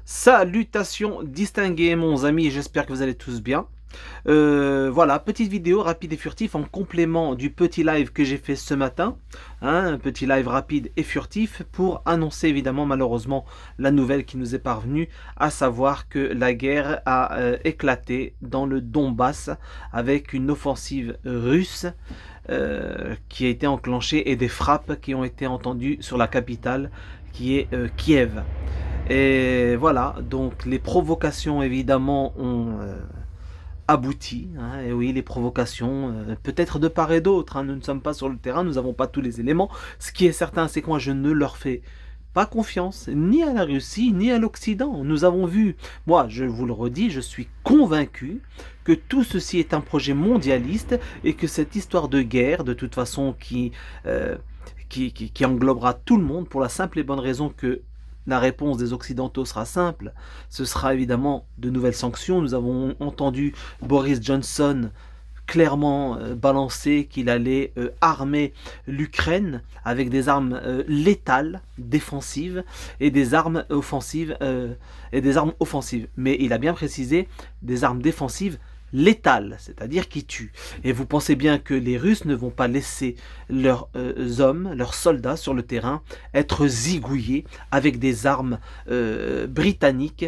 Salutations distingués mon ami, j'espère que vous allez tous bien. Voilà, petite vidéo rapide et furtif en complément du petit live que j'ai fait ce matin. Un petit live rapide et furtif pour annoncer évidemment malheureusement la nouvelle qui nous est parvenue, à savoir que la guerre a éclaté dans le Donbass avec une offensive russe qui a été enclenchée et des frappes qui ont été entendues sur la capitale qui est Kiev. Et voilà, donc les provocations évidemment ont abouti. Hein, et oui, les provocations, peut-être de part et d'autre. Hein, nous ne sommes pas sur le terrain, nous n'avons pas tous les éléments. Ce qui est certain, c'est que moi, je ne leur fais pas confiance, ni à la Russie, ni à l'Occident. Nous avons vu, moi, je vous le redis, je suis convaincu que tout ceci est un projet mondialiste et que cette histoire de guerre, de toute façon, qui englobera tout le monde pour la simple et bonne raison que la réponse des Occidentaux sera simple. Ce sera évidemment de nouvelles sanctions. Nous avons entendu Boris Johnson clairement balancer qu'il allait armer l'Ukraine avec des armes létales, défensives, et des armes offensives, Mais il a bien précisé des armes défensives létales, c'est-à-dire qui tuent. Et vous pensez bien que les Russes ne vont pas laisser leurs hommes, leurs soldats sur le terrain être zigouillés avec des armes britanniques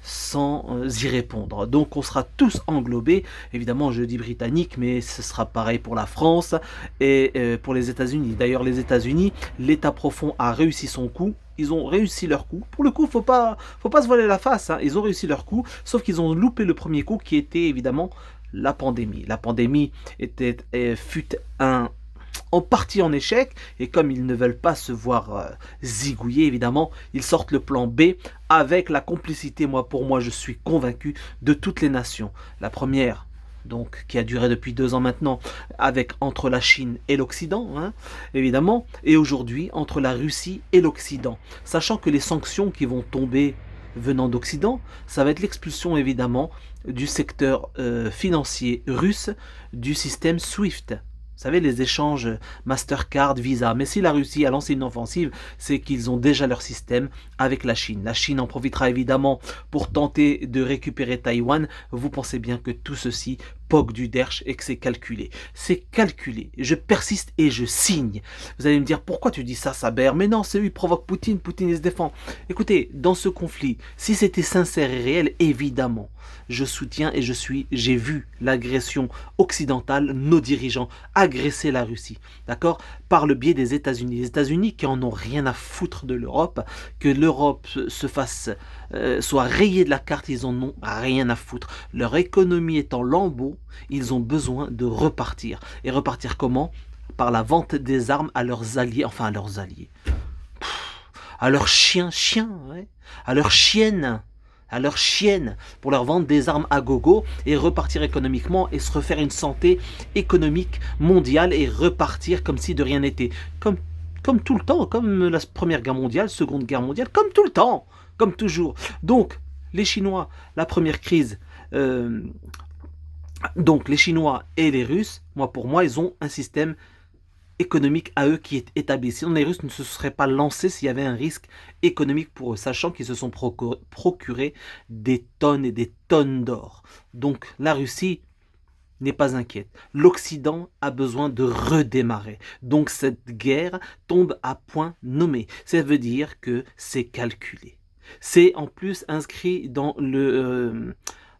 sans y répondre. Donc on sera tous englobés. Évidemment, je dis britannique, mais ce sera pareil pour la France et pour les États-Unis. D'ailleurs, les États-Unis, l'État profond a réussi son coup. Ils ont réussi leur coup. Pour le coup, faut pas se voiler la face. Hein. Ils ont réussi leur coup, sauf qu'ils ont loupé le premier coup, qui était évidemment la pandémie. La pandémie fut en partie en échec, et comme ils ne veulent pas se voir zigouiller, évidemment, ils sortent le plan B avec la complicité, pour moi, je suis convaincu, de toutes les nations. La première, donc, qui a duré depuis 2 ans maintenant, entre la Chine et l'Occident, hein, évidemment, et aujourd'hui entre la Russie et l'Occident. Sachant que les sanctions qui vont tomber venant d'Occident, ça va être l'expulsion évidemment du secteur financier russe du système SWIFT. Vous savez, les échanges Mastercard, Visa. Mais si la Russie a lancé une offensive, c'est qu'ils ont déjà leur système avec la Chine. La Chine en profitera évidemment pour tenter de récupérer Taïwan. Vous pensez bien que tout ceci poque du derche et que c'est calculé. C'est calculé. Je persiste et je signe. Vous allez me dire, pourquoi tu dis ça, Saber? Mais non, c'est eux, ils provoquent Poutine, Poutine il se défend. Écoutez, dans ce conflit, si c'était sincère et réel, évidemment, je soutiens et j'ai vu l'agression occidentale, nos dirigeants agresser la Russie, d'accord, par le biais des États-Unis. Les États-Unis qui en ont rien à foutre de l'Europe, que l'Europe soit rayée de la carte, ils en ont rien à foutre. Leur économie est en lambeaux, ils ont besoin de repartir. Et repartir comment? Par la vente des armes à leurs alliés, enfin à leurs alliés, à leurs chiens, ouais, à leurs chiennes, pour leur vendre des armes à gogo et repartir économiquement et se refaire une santé économique mondiale et repartir comme si de rien n'était. Comme tout le temps, comme la Première Guerre mondiale, Seconde Guerre mondiale, comme tout le temps, comme toujours. Donc, les Chinois, la première crise, donc les Chinois et les Russes, pour moi, ils ont un système économique à eux qui est établi. Sinon, les Russes ne se seraient pas lancés s'il y avait un risque économique pour eux, sachant qu'ils se sont procurés des tonnes et des tonnes d'or. Donc, la Russie n'est pas inquiète. L'Occident a besoin de redémarrer. Donc, cette guerre tombe à point nommé. Ça veut dire que c'est calculé. C'est en plus inscrit dans le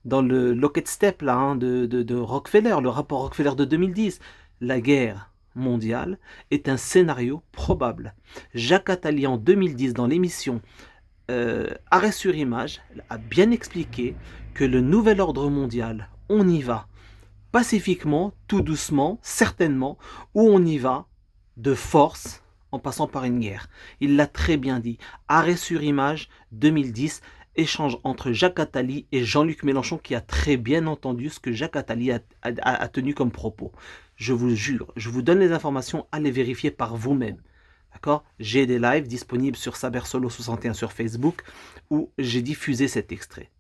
Lockheed Step là, hein, de Rockefeller, le rapport Rockefeller de 2010. La guerre mondiale est un scénario probable. Jacques Attali en 2010 dans l'émission Arrêt sur image a bien expliqué que le nouvel ordre mondial, on y va pacifiquement, tout doucement, certainement, ou on y va de force en passant par une guerre. Il l'a très bien dit. Arrêt sur image 2010, échange entre Jacques Attali et Jean-Luc Mélenchon, qui a très bien entendu ce que Jacques Attali a tenu comme propos. Je vous jure, je vous donne les informations, allez vérifier par vous-même. D'accord? J'ai des lives disponibles sur SaberSolo61 sur Facebook où j'ai diffusé cet extrait.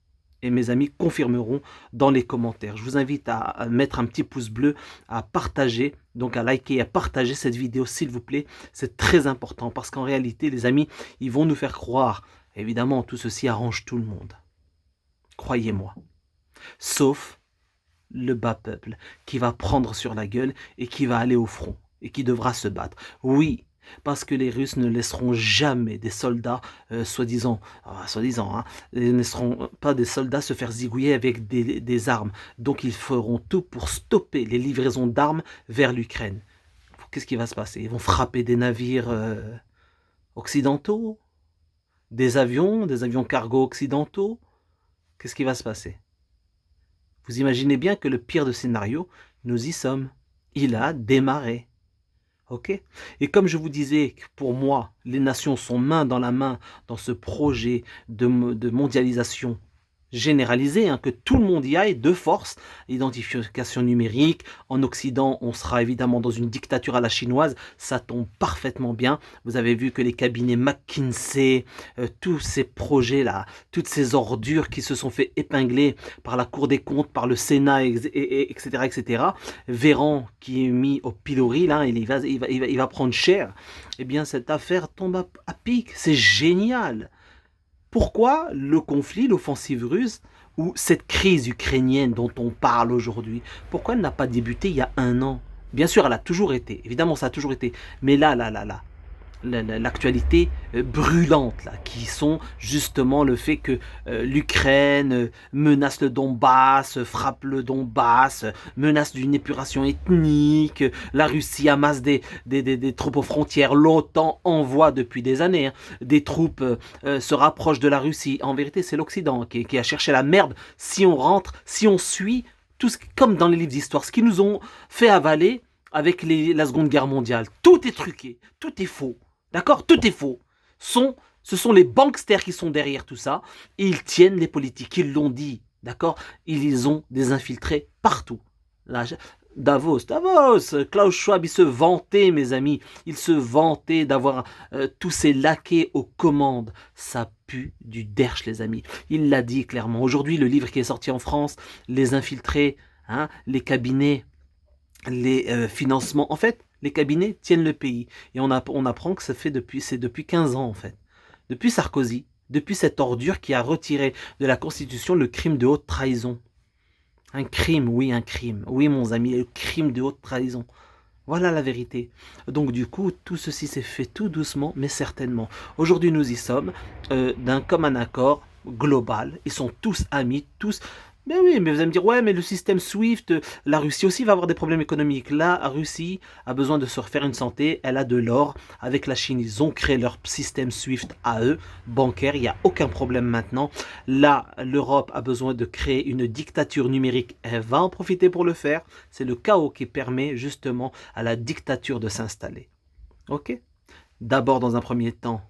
Et mes amis confirmeront dans les commentaires. Je vous invite à mettre un petit pouce bleu, à partager, donc à liker et à partager cette vidéo s'il vous plaît. C'est très important parce qu'en réalité, les amis, ils vont nous faire croire Évidemment, tout ceci arrange tout le monde. Croyez-moi. Sauf le bas peuple qui va prendre sur la gueule et qui va aller au front et qui devra se battre. Oui, parce que les Russes ne laisseront jamais des soldats, soi-disant, hein, ils ne laisseront pas des soldats se faire zigouiller avec des armes. Donc ils feront tout pour stopper les livraisons d'armes vers l'Ukraine. Qu'est-ce qui va se passer? Ils vont frapper des navires occidentaux, des avions cargo occidentaux. Qu'est-ce qui va se passer? Vous imaginez bien que le pire de scénario, nous y sommes. Il a démarré. Ok? Et comme je vous disais, pour moi, les nations sont main dans la main dans ce projet de mondialisation généralisée, hein, que tout le monde y aille de force, identification numérique. En Occident, on sera évidemment dans une dictature à la chinoise, ça tombe parfaitement bien. Vous avez vu que les cabinets McKinsey, tous ces projets-là, toutes ces ordures qui se sont fait épingler par la Cour des comptes, par le Sénat, etc., etc., Véran qui est mis au pilori, là, il va prendre cher, eh bien cette affaire tombe à pic, c'est génial. Pourquoi le conflit, l'offensive russe, ou cette crise ukrainienne dont on parle aujourd'hui, pourquoi elle n'a pas débuté il y a 1 an? Bien sûr, elle a toujours été, évidemment ça a toujours été, mais là, l'actualité brûlante, là, qui sont justement le fait que l'Ukraine menace le Donbass, frappe le Donbass, menace d'une épuration ethnique, la Russie amasse des troupes aux frontières, l'OTAN envoie depuis des années, hein, des troupes se rapprochent de la Russie. En vérité, c'est l'Occident qui a cherché la merde. Si on rentre, si on suit, tout ce, comme dans les livres d'histoire, ce qu'ils nous ont fait avaler avec la Seconde Guerre mondiale, tout est truqué, tout est faux. D'accord? Tout est faux. Ce sont les banksters qui sont derrière tout ça. Et ils tiennent les politiques. Ils l'ont dit. D'accord? Ils ont des infiltrés partout. Là, Davos, Klaus Schwab, il se vantait, mes amis. Il se vantait d'avoir tous ces laquais aux commandes. Ça pue du derche, les amis. Il l'a dit clairement. Aujourd'hui, le livre qui est sorti en France, les infiltrés, hein, les cabinets, les financements. En fait, les cabinets tiennent le pays. Et on apprend que c'est depuis 15 ans, en fait. Depuis Sarkozy, depuis cette ordure qui a retiré de la Constitution le crime de haute trahison. Un crime. Oui, mon ami, le crime de haute trahison. Voilà la vérité. Donc du coup, tout ceci s'est fait tout doucement, mais certainement. Aujourd'hui, nous y sommes, d'un commun accord global. Ils sont tous amis, tous... Mais oui, mais vous allez me dire, ouais, mais le système SWIFT, la Russie aussi va avoir des problèmes économiques. La Russie a besoin de se refaire une santé, elle a de l'or. Avec la Chine, ils ont créé leur système SWIFT à eux, bancaire, il n'y a aucun problème maintenant. Là, l'Europe a besoin de créer une dictature numérique, elle va en profiter pour le faire. C'est le chaos qui permet justement à la dictature de s'installer. Ok? D'abord, dans un premier temps,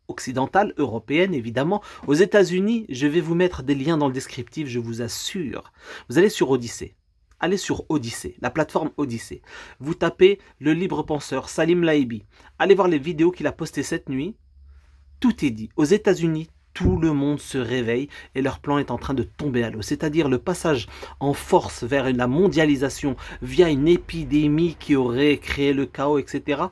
occidentale, européenne évidemment. Aux États-Unis, je vais vous mettre des liens dans le descriptif, je vous assure. Vous allez sur Odyssée. Allez sur Odyssée, la plateforme Odyssée. Vous tapez le libre penseur Salim Laibi. Allez voir les vidéos qu'il a postées cette nuit. Tout est dit. Aux États-Unis, tout le monde se réveille et leur plan est en train de tomber à l'eau. C'est-à-dire le passage en force vers la mondialisation via une épidémie qui aurait créé le chaos, etc.,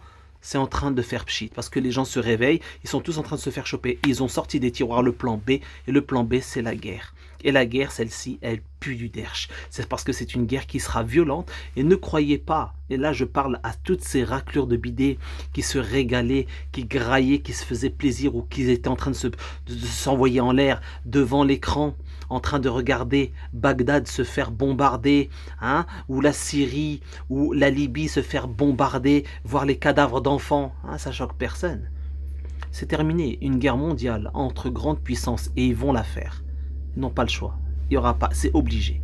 c'est en train de faire pchit, parce que les gens se réveillent, ils sont tous en train de se faire choper, ils ont sorti des tiroirs le plan B, et le plan B c'est la guerre. Et la guerre, celle-ci, elle pue du derche. C'est parce que c'est une guerre qui sera violente, et ne croyez pas, et là je parle à toutes ces raclures de bidets qui se régalaient, qui graillaient, qui se faisaient plaisir, ou qui étaient en train de s'envoyer en l'air devant l'écran, en train de regarder Bagdad se faire bombarder, hein, ou la Syrie, ou la Libye se faire bombarder, voir les cadavres d'enfants, hein, ça choque personne. C'est terminé, une guerre mondiale entre grandes puissances, et ils vont la faire. Ils n'ont pas le choix, il y aura pas, c'est obligé.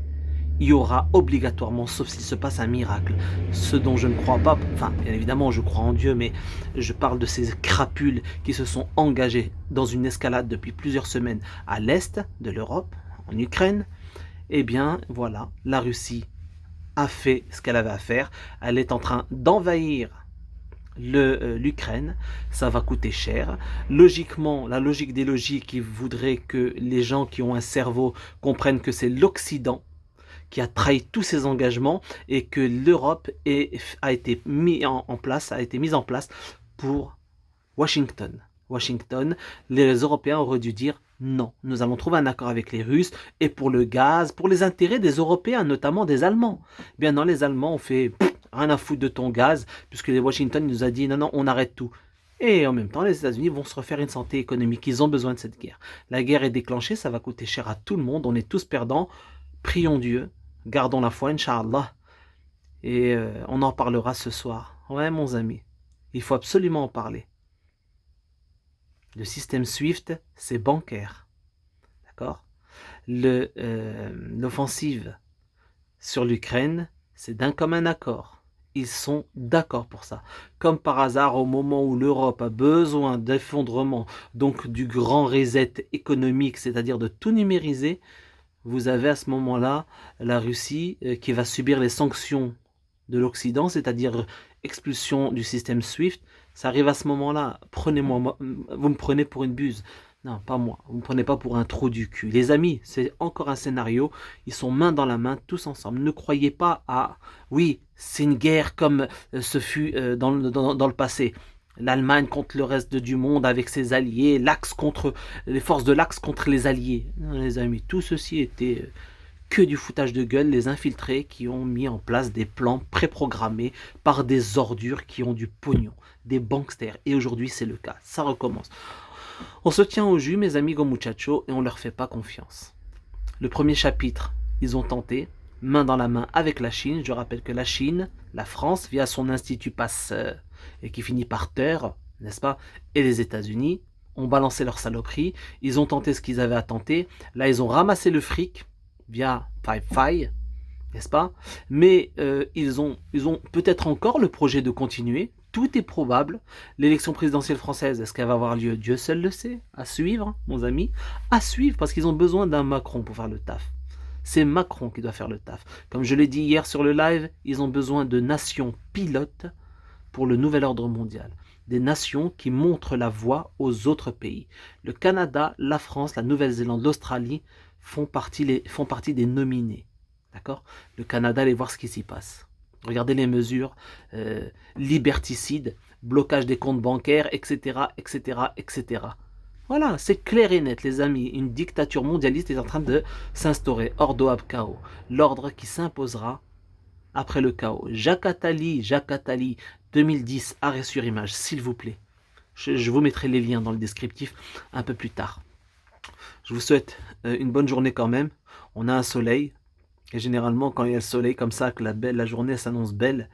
Il y aura obligatoirement, sauf s'il se passe un miracle, ce dont je ne crois pas, enfin bien évidemment je crois en Dieu, mais je parle de ces crapules qui se sont engagés dans une escalade depuis plusieurs semaines à l'est de l'Europe, en Ukraine. Eh bien voilà, la Russie a fait ce qu'elle avait à faire, elle est en train d'envahir l'Ukraine, ça va coûter cher. Logiquement, la logique des logiques qui voudrait que les gens qui ont un cerveau comprennent que c'est l'Occident qui a trahi tous ses engagements et que l'Europe a été mise en place pour Washington. Washington, les Européens auraient dû dire non, nous allons trouver un accord avec les Russes et pour le gaz, pour les intérêts des Européens, notamment des Allemands. Eh bien non, les Allemands ont fait rien à foutre de ton gaz, puisque les Washington nous a dit non, non, on arrête tout. Et en même temps, les États-Unis vont se refaire une santé économique. Ils ont besoin de cette guerre. La guerre est déclenchée, ça va coûter cher à tout le monde. On est tous perdants. Prions Dieu, gardons la foi, Inch'Allah. Et on en parlera ce soir. Ouais, mon ami, il faut absolument en parler. Le système SWIFT, c'est bancaire. D'accord? L'offensive sur l'Ukraine, c'est d'un commun accord. Ils sont d'accord pour ça. Comme par hasard, au moment où l'Europe a besoin d'effondrement, donc du grand reset économique, c'est-à-dire de tout numériser, vous avez à ce moment-là la Russie qui va subir les sanctions de l'Occident, c'est-à-dire expulsion du système SWIFT. Ça arrive à ce moment-là. Prenez-moi, vous me prenez pour une buse. Non, pas moi. Vous ne me prenez pas pour un trou du cul. Les amis, c'est encore un scénario. Ils sont main dans la main, tous ensemble. Ne croyez pas à... Oui, c'est une guerre comme ce fut dans le passé. L'Allemagne contre le reste du monde avec ses alliés, l'Axe contre les forces de l'Axe contre les alliés. Non, les amis, tout ceci était que du foutage de gueule, les infiltrés qui ont mis en place des plans préprogrammés par des ordures qui ont du pognon, des banksters. Et aujourd'hui, c'est le cas. Ça recommence. On se tient au jus, mes amigos muchachos, et on leur fait pas confiance. Le premier chapitre, ils ont tenté, main dans la main avec la Chine. Je rappelle que la Chine, la France, via son institut Pasteur, et qui finit par terre, n'est-ce pas, et les États-Unis, ont balancé leur saloperie. Ils ont tenté ce qu'ils avaient à tenter. Là, ils ont ramassé le fric via Five, n'est-ce pas? Mais ils ont peut-être encore le projet de continuer. Tout est probable. L'élection présidentielle française, est-ce qu'elle va avoir lieu? Dieu seul le sait. À suivre, mon ami. À suivre, parce qu'ils ont besoin d'un Macron pour faire le taf. C'est Macron qui doit faire le taf. Comme je l'ai dit hier sur le live, ils ont besoin de nations pilotes pour le nouvel ordre mondial. Des nations qui montrent la voie aux autres pays. Le Canada, la France, la Nouvelle-Zélande, l'Australie font partie des nominés. D'accord? Le Canada, allez voir ce qui s'y passe. Regardez les mesures liberticides, blocage des comptes bancaires, etc., etc., etc. Voilà, c'est clair et net, les amis. Une dictature mondialiste est en train de s'instaurer. Ordo ab chaos. L'ordre qui s'imposera après le chaos. Jacques Attali, 2010, arrêt sur image, s'il vous plaît. Je vous mettrai les liens dans le descriptif un peu plus tard. Je vous souhaite une bonne journée quand même. On a un soleil. Et généralement, quand il y a le soleil comme ça, que la journée s'annonce belle,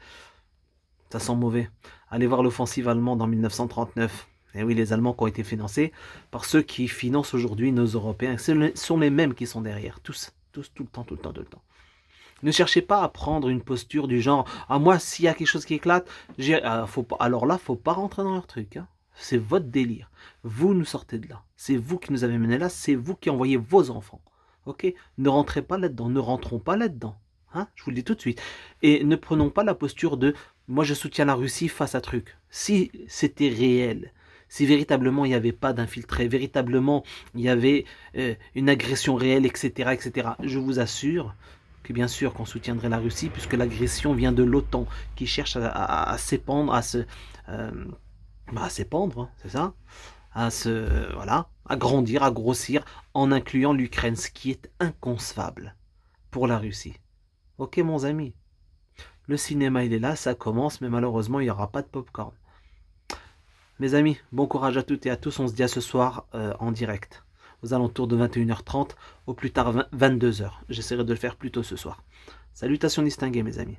ça sent mauvais. Allez voir l'offensive allemande en 1939. Et oui, les Allemands qui ont été financés par ceux qui financent aujourd'hui nos Européens. Ce sont les mêmes qui sont derrière. Tous, tout le temps. Ne cherchez pas à prendre une posture du genre « Ah, moi, s'il y a quelque chose qui éclate, alors là, faut pas rentrer dans leur truc. Hein. C'est votre délire. Vous nous sortez de là. C'est vous qui nous avez menés là. C'est vous qui envoyez vos enfants. Ok? Ne rentrez pas là-dedans. Ne rentrons pas là-dedans. Hein? Je vous le dis tout de suite. Et ne prenons pas la posture de « Moi, je soutiens la Russie face à truc. » Si c'était réel, si véritablement il n'y avait pas d'infiltrés, véritablement il y avait une agression réelle, etc., etc., je vous assure que bien sûr qu'on soutiendrait la Russie, puisque l'agression vient de l'OTAN, qui cherche à s'épandre, à s'épandre, c'est ça, à grandir, à grossir, en incluant l'Ukraine, ce qui est inconcevable pour la Russie. Ok, mon ami, le cinéma il est là, ça commence, mais malheureusement il n'y aura pas de popcorn. Mes amis, bon courage à toutes et à tous, on se dit à ce soir en direct, aux alentours de 21h30, au plus tard 22h. J'essaierai de le faire plus tôt ce soir. Salutations distinguées, mes amis.